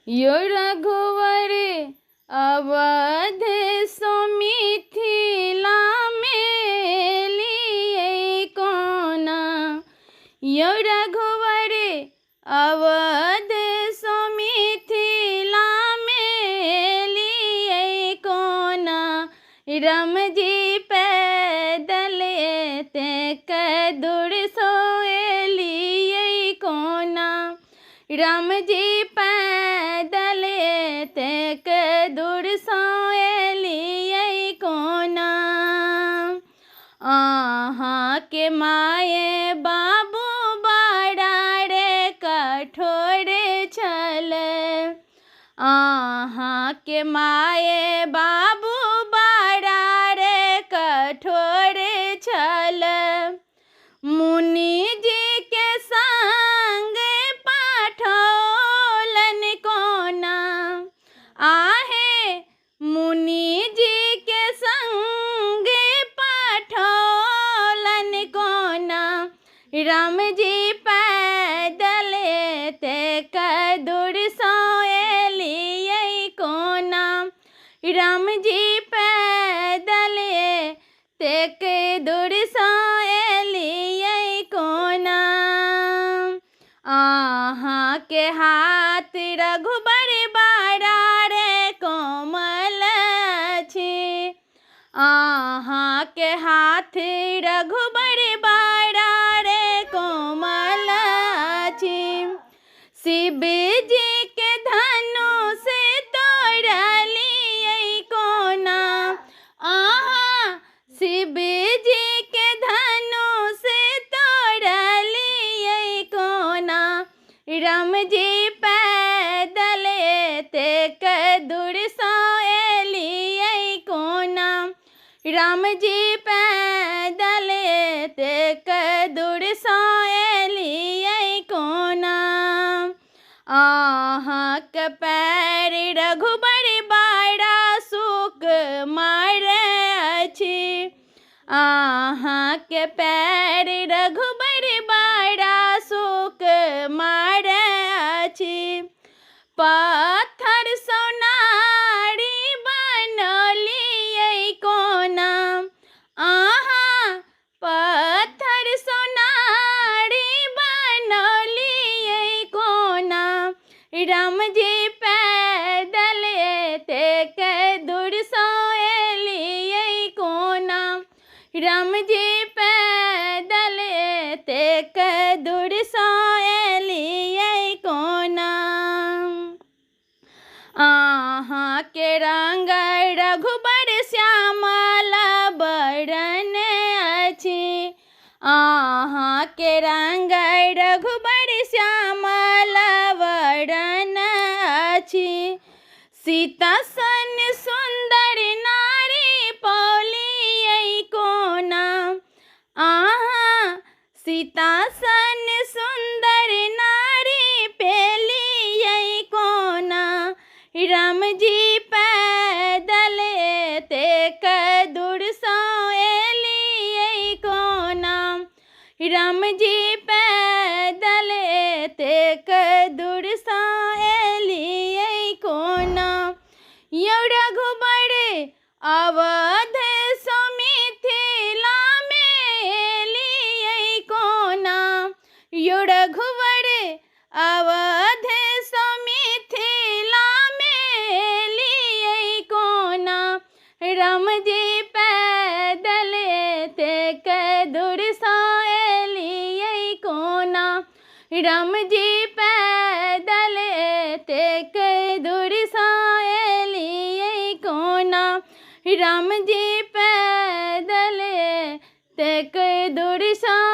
यो रघुवर अवध सो मिथिला में लिए कोना। यो रघुवर अवध सो मिथिला में लिए कोना। राम जी पैदल ते दूर सोए लिए कोना। राम जी पैदल ते दूर सोए लिए कोना। आहाँ के माए बाबू बड़ा रे कठोर छल। आहाँ के माए बाबू बड़ा रे कठोर छल। मुनि जी के संग पाठोलन कोना। आहे मुनि जी के संग पाठोलन कोना। राम जी पैदल ते दूर सोए लिए कोना। राम जी पैदल ते दूर सोए लिए कोना। आहाँ के हाथ रघुबर बड़ा रे कोमल अछि। आहाँ के हाथ रघुबर बड़ा रे कोमल अछि। शिव जी के धनुष तोड़ लिए कोना। आहाँ शिव जी के धनुष तोड़ लिए कोना। राम जी पैदल ते दूर सोए लिए कोना। राम जी पैदल ते दूर सोए लिए कोना। आहाँ के पैर रघुबर बड़ा सुकुमार अछि। आहाँ के पैर रघुबर बड़ा सुकुमार अछि। पत्थर सोनारी बनलिए कोना। आहाँ पत्थर सोनारी बनलिए कोना। राम जी पैदल ते दूर सोए लिए कोना। राम जी पैदल ते दूर सोए लिए कोना। आहाँ के रंग रघुबर श्यामल बरन अछि। आहाँ के रंग रघुबर श्यामल बरन अछि। सीता सन सुंदर नारी पौलिए कोना। आहाँ सीता सन सुंदर नारी पेलिए कोना। राम जी पैदल ते दूर सोए लिए कोना। राम जी पैदल ते दूर सोए लिए कोना। यो रघुबर अवध सो मिथिला में लिए कोना। यो रघुबर अवध सो मिथिला में लिए कोना। राम जी पैदल ते दूर सोए लिए कोना। राम जी पैदल ते दूर सोए लिए कोना। राम जी पैदल ते दूर सोए